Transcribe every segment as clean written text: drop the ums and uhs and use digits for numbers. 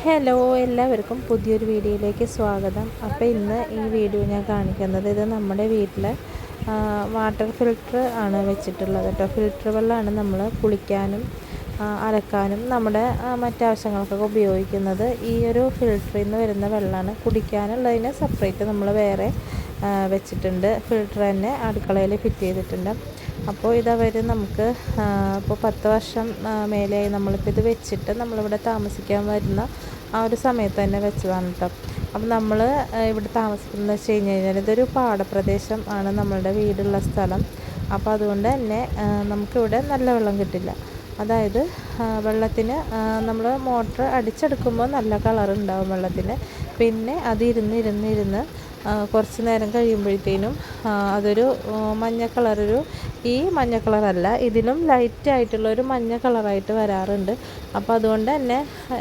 Hello, എല്ലാവർക്കും പുതിയൊരു വീഡിയോയിലേക്ക് സ്വാഗതം. അപ്പോൾ ഇന്ന് ഈ വീഡിയോ ഞാൻ കാണിക്കുന്നത് ഇത് നമ്മുടെ വീട്ടിലെ വാട്ടർ ഫിൽറ്റർ ആണ് വെച്ചിട്ടുള്ളത് കേട്ടോ. ഫിൽറ്റർ വെള്ളമാണ് നമ്മൾ കുളിക്കാനും അലക്കാനും നമ്മുടെ മറ്റാവശ്യങ്ങൾക്കൊക്കെ ഉപയോഗിക്കുന്നത്. ഈ ഒരു ഫിൽറ്ററിൽ നിന്ന് വരുന്ന വെള്ളമാണ്. കുടിക്കാനുള്ളതിന് സെപ്പറേറ്റ് നമ്മൾ വേറെ വെച്ചിട്ടുണ്ട്. ഫിൽറ്റർ തന്നെ അടുക്കളയിൽ ഫിറ്റ് ചെയ്തിട്ടുണ്ട്. അപ്പോൾ ഇതവർ നമുക്ക് ഇപ്പോൾ 10 വർഷം മേലെയായി നമ്മളിപ്പോൾ ഇത് വെച്ചിട്ട് നമ്മളിവിടെ താമസിക്കാൻ വരുന്ന ആ ഒരു സമയത്ത് തന്നെ വെച്ചതാണ് കേട്ടോ. അപ്പം നമ്മൾ ഇവിടെ താമസിക്കുന്നത് വെച്ച് കഴിഞ്ഞാൽ ഇതൊരു പാടപ്രദേശം ആണ് നമ്മളുടെ വീടുള്ള സ്ഥലം. അപ്പോൾ അതുകൊണ്ട് തന്നെ നമുക്കിവിടെ നല്ല വെള്ളം കിട്ടില്ല. അതായത് വെള്ളത്തിന് നമ്മൾ മോട്ടർ അടിച്ചെടുക്കുമ്പോൾ നല്ല കളറുണ്ടാവും വെള്ളത്തിന്. പിന്നെ അത് ഇരുന്ന് കുറച്ച് നേരം കഴിയുമ്പോഴത്തേനും അതൊരു മഞ്ഞ കളറൊരു ഈ മഞ്ഞ കളറല്ല, ഇതിലും ലൈറ്റായിട്ടുള്ളൊരു മഞ്ഞ കളറായിട്ട് വരാറുണ്ട്. അപ്പോൾ അതുകൊണ്ട് തന്നെ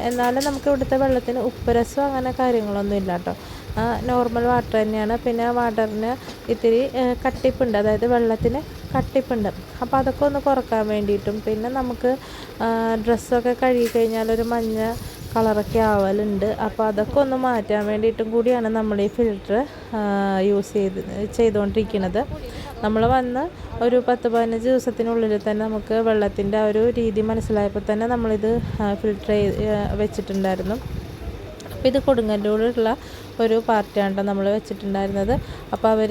എന്നാലും നമുക്ക് ഇവിടുത്തെ വെള്ളത്തിന് ഉപ്പുരസം അങ്ങനെ കാര്യങ്ങളൊന്നും ഇല്ല കേട്ടോ. നോർമൽ വാട്ടർ തന്നെയാണ്. പിന്നെ വാട്ടറിന് ഇത്തിരി കട്ടിപ്പുണ്ട്, അതായത് വെള്ളത്തിന് കട്ടിപ്പുണ്ട്. അപ്പോൾ അതൊക്കെ ഒന്ന് കുറക്കാൻ വേണ്ടിയിട്ടും പിന്നെ നമുക്ക് ഡ്രസ്സൊക്കെ കഴുകി കഴിഞ്ഞാൽ ഒരു മഞ്ഞ കളറൊക്കെ ആവലുണ്ട്. അപ്പോൾ അതൊക്കെ ഒന്ന് മാറ്റാൻ വേണ്ടിയിട്ടും കൂടിയാണ് നമ്മൾ ഈ ഫിൽറ്റർ ചെയ്തുകൊണ്ടിരിക്കുന്നത്. നമ്മൾ വന്ന് ഒരു 10-15 ദിവസത്തിനുള്ളിൽ തന്നെ നമുക്ക് വെള്ളത്തിൻ്റെ ആ ഒരു രീതി മനസ്സിലായപ്പോൾ തന്നെ നമ്മളിത് ഫിൽറ്റർ വെച്ചിട്ടുണ്ടായിരുന്നു. അപ്പോൾ ഇത് കൊടുങ്ങല്ലൂരുള്ള ഒരു പാർട്ടിയാണ് നമ്മൾ വെച്ചിട്ടുണ്ടായിരുന്നത്. അപ്പോൾ അവർ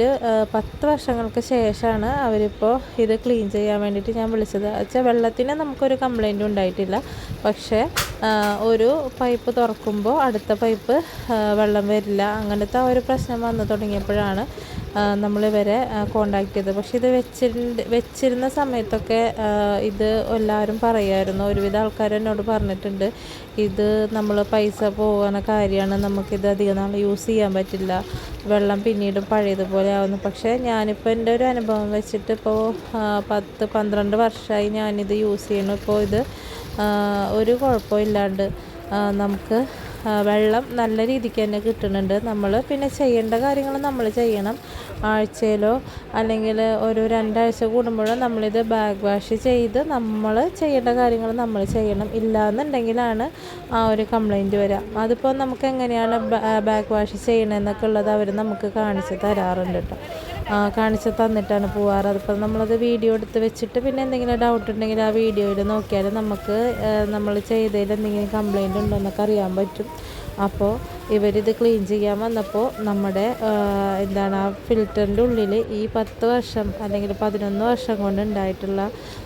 10 വർഷങ്ങൾക്ക് ശേഷമാണ് അവരിപ്പോൾ ഇത് ക്ലീൻ ചെയ്യാൻ വേണ്ടിയിട്ട് ഞാൻ വിളിച്ചത്. വെച്ചാൽ വെള്ളത്തിന് നമുക്കൊരു കംപ്ലൈൻറ്റും ഉണ്ടായിട്ടില്ല. പക്ഷേ ഒരു പൈപ്പ് തുറക്കുമ്പോൾ അടുത്ത പൈപ്പ് വെള്ളം വരില്ല, അങ്ങനത്തെ ഒരു പ്രശ്നം വന്നു തുടങ്ങിയപ്പോഴാണ് നമ്മളിവരെ കോണ്ടാക്ട് ചെയ്തത്. പക്ഷേ ഇത് വെച്ചിരുന്ന സമയത്തൊക്കെ ഇത് എല്ലാവരും പറയുമായിരുന്നു, ഒരുവിധ ആൾക്കാർ എന്നോട് പറഞ്ഞിട്ടുണ്ട്, ഇത് നമ്മൾ പൈസ പോകുന്ന കാര്യമാണ്, നമുക്കിത് അധികം നാൾ യൂസ് ചെയ്യാൻ പറ്റില്ല, വെള്ളം പിന്നീട് പഴയതുപോലെ ആവുന്നു. പക്ഷേ ഞാനിപ്പോൾ എൻ്റെ ഒരു അനുഭവം വെച്ചിട്ട് ഇപ്പോൾ 10-12 വർഷമായി ഞാനിത് യൂസ് ചെയ്യണം. ഇപ്പോൾ ഇത് ഒരു കുഴപ്പമില്ലാണ്ട് നമുക്ക് വെള്ളം നല്ല രീതിക്ക് തന്നെ കിട്ടുന്നുണ്ട്. നമ്മൾ പിന്നെ ചെയ്യേണ്ട കാര്യങ്ങൾ നമ്മൾ ചെയ്യണം. ആഴ്ചയിലോ അല്ലെങ്കിൽ ഒരു 2 ആഴ്ച കൂടുമ്പോഴോ നമ്മളിത് ബാക്ക് വാഷ് ചെയ്ത് നമ്മൾ ചെയ്യേണ്ട കാര്യങ്ങൾ നമ്മൾ ചെയ്യണം. ഇല്ലയെന്നുണ്ടെങ്കിലാണ് ആ ഒരു കംപ്ലൈൻറ്റ് വരിക. അതിപ്പോൾ നമുക്ക് എങ്ങനെയാണ് ബാക്ക് വാഷ് ചെയ്യണമെന്നൊക്കെ ഉള്ളത് അവർ നമുക്ക് കാണിച്ച് തരാറുണ്ട് കേട്ടോ. കാണിച്ച് തന്നിട്ടാണ് പോവാറ്. അതിപ്പോൾ നമ്മളത് വീഡിയോ എടുത്ത് വെച്ചിട്ട് പിന്നെ എന്തെങ്കിലും ഡൗട്ട് ഉണ്ടെങ്കിൽ ആ വീഡിയോയിൽ നോക്കിയാൽ നമുക്ക് നമ്മൾ ചെയ്തതിൽ എന്തെങ്കിലും കംപ്ലൈൻറ്റ് ഉണ്ടോ എന്നൊക്കെ അറിയാൻ പറ്റും. അപ്പോൾ ഇവരിത് ക്ലീൻ ചെയ്യാൻ വന്നപ്പോൾ നമ്മുടെ ആ ഫിൽറ്ററിൻ്റെ ഉള്ളിൽ ഈ 10 വർഷം അല്ലെങ്കിൽ 11 വർഷം കൊണ്ട് ഉണ്ടായിട്ടുള്ള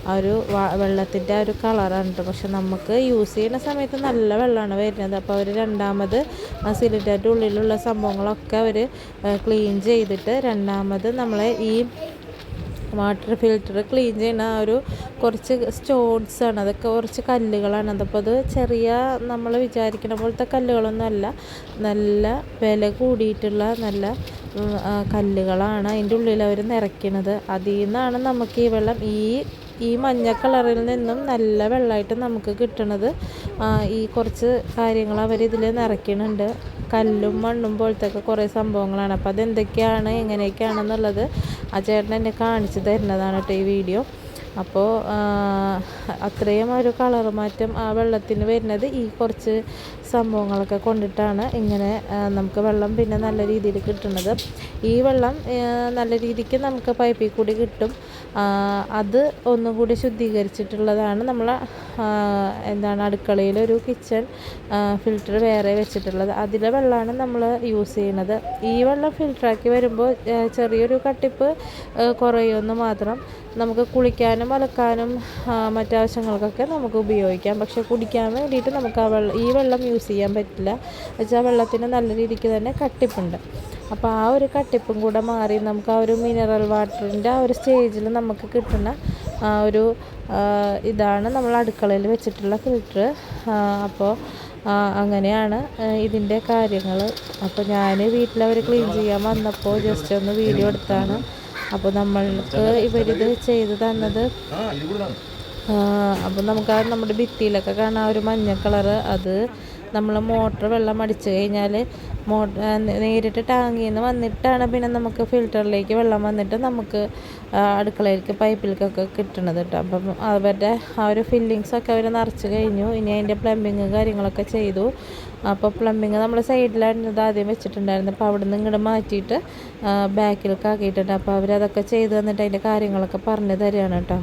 ആ ഒരു വെള്ളത്തിൻ്റെ ആ ഒരു കളറാണ് കേട്ടോ. പക്ഷെ നമുക്ക് യൂസ് ചെയ്യുന്ന സമയത്ത് നല്ല വെള്ളമാണ് വരുന്നത്. അപ്പോൾ അവർ രണ്ടാമത് ആ സിലിണ്ടറിൻ്റെ ഉള്ളിലുള്ള സംഭവങ്ങളൊക്കെ അവർ ക്ലീൻ ചെയ്തിട്ട് രണ്ടാമത് നമ്മളെ ഈ വാട്ടർ ഫിൽറ്റർ ക്ലീൻ ചെയ്യുന്ന ആ ഒരു കുറച്ച് സ്റ്റോൺസാണ്, അതൊക്കെ കുറച്ച് കല്ലുകളാണ്. അതപ്പോൾ അത് ചെറിയ നമ്മൾ വിചാരിക്കുന്ന പോലത്തെ കല്ലുകളൊന്നും അല്ല, നല്ല വില കൂടിയിട്ടുള്ള നല്ല കല്ലുകളാണ് അതിൻ്റെ ഉള്ളിൽ അവർ നിറയ്ക്കുന്നത്. അതിൽ നിന്നാണ് നമുക്ക് ഈ വെള്ളം ഈ മഞ്ഞ കളറിൽ നിന്നും നല്ല വെള്ളമായിട്ട് നമുക്ക് കിട്ടണത്. ഈ കുറച്ച് കാര്യങ്ങൾ അവരിതിൽ നിറയ്ക്കുന്നുണ്ട്, കല്ലും മണ്ണും പോലത്തെ ഒക്കെ കുറേ സംഭവങ്ങളാണ്. അപ്പോൾ അതെന്തൊക്കെയാണ് എങ്ങനെയൊക്കെയാണെന്നുള്ളത് ആ ചേട്ടൻ എന്നെ കാണിച്ചു തരുന്നതാണ് കേട്ടോ ഈ വീഡിയോ. അപ്പോൾ അത്രയും ഒരു കളർ മാറ്റം ആ വെള്ളത്തിന് വരുന്നത് ഈ കുറച്ച് സംഭവങ്ങളൊക്കെ കൊണ്ടിട്ടാണ് ഇങ്ങനെ നമുക്ക് വെള്ളം പിന്നെ നല്ല രീതിയിൽ കിട്ടുന്നത്. ഈ വെള്ളം നല്ല രീതിക്ക് നമുക്ക് പൈപ്പിൽ കൂടി കിട്ടും. അത് ഒന്നും കൂടി ശുദ്ധീകരിച്ചിട്ടുള്ളതാണ് നമ്മൾ അടുക്കളയിൽ ഒരു കിച്ചൺ ഫിൽറ്റർ വേറെ വെച്ചിട്ടുള്ളത്. അതിലെ വെള്ളമാണ് നമ്മൾ യൂസ് ചെയ്യുന്നത്. ഈ വെള്ളം ഫിൽറ്ററാക്കി വരുമ്പോൾ ചെറിയൊരു കട്ടിപ്പ് കുറയുമെന്ന് മാത്രം. നമുക്ക് കുളിക്കാനും അലക്കാനും മറ്റാവശ്യങ്ങൾക്കൊക്കെ നമുക്ക് ഉപയോഗിക്കാം. പക്ഷെ കുടിക്കാൻ വേണ്ടിയിട്ട് നമുക്ക് ഈ വെള്ളം യൂസ് ചെയ്യാൻ പറ്റില്ല. വെച്ചാൽ വെള്ളത്തിന് നല്ല രീതിക്ക് തന്നെ കട്ടിപ്പുണ്ട്. അപ്പോൾ ആ ഒരു കട്ടിപ്പും കൂടെ മാറി നമുക്ക് ആ ഒരു മിനറൽ വാട്ടറിൻ്റെ ആ ഒരു സ്റ്റേജിൽ നമുക്ക് കിട്ടുന്ന ഒരു ഇതാണ് നമ്മൾ അടുക്കളയിൽ വെച്ചിട്ടുള്ള ഫിൽറ്റർ. അപ്പോൾ അങ്ങനെയാണ് ഇതിൻ്റെ കാര്യങ്ങൾ. അപ്പോൾ ഞാൻ വീട്ടിലവർ ക്ലീൻ ചെയ്യാൻ വന്നപ്പോൾ ജസ്റ്റ് ഒന്ന് വീഡിയോ എടുത്താണ്. അപ്പോൾ നമ്മൾക്ക് ഇവരിത് ചെയ്ത് തന്നത് അപ്പോൾ നമുക്ക് നമ്മുടെ ഭിത്തിയിലൊക്കെ കാണാൻ ഒരു മഞ്ഞ കളറ്, അത് നമ്മൾ മോട്ടർ വെള്ളം അടിച്ചു കഴിഞ്ഞാൽ നേരിട്ട് ടാങ്കിൽ നിന്ന് വന്നിട്ടാണ് പിന്നെ നമുക്ക് ഫിൽറ്ററിലേക്ക് വെള്ളം വന്നിട്ട് നമുക്ക് അടുക്കളയിലേക്ക് പൈപ്പിലേക്കൊക്കെ കിട്ടണത് കേട്ടോ. അപ്പം അവരുടെ ആ ഒരു ഫില്ലിങ്സൊക്കെ അവർ നിറച്ച് കഴിഞ്ഞു. ഇനി അതിൻ്റെ പ്ലംബിങ് കാര്യങ്ങളൊക്കെ ചെയ്തു. അപ്പോൾ പ്ലംബിങ് നമ്മൾ സൈഡിലായിരുന്നു ഇത് ആദ്യം വെച്ചിട്ടുണ്ടായിരുന്നു. അപ്പോൾ അവിടെ നിന്ന് ഇങ്ങോട്ട് മാറ്റിയിട്ട് ബാക്കിലേക്ക് ആക്കിയിട്ടുണ്ട്. അപ്പോൾ അവരതൊക്കെ ചെയ്ത് തന്നിട്ട് അതിൻ്റെ കാര്യങ്ങളൊക്കെ പറഞ്ഞു തരികയാണ് കേട്ടോ.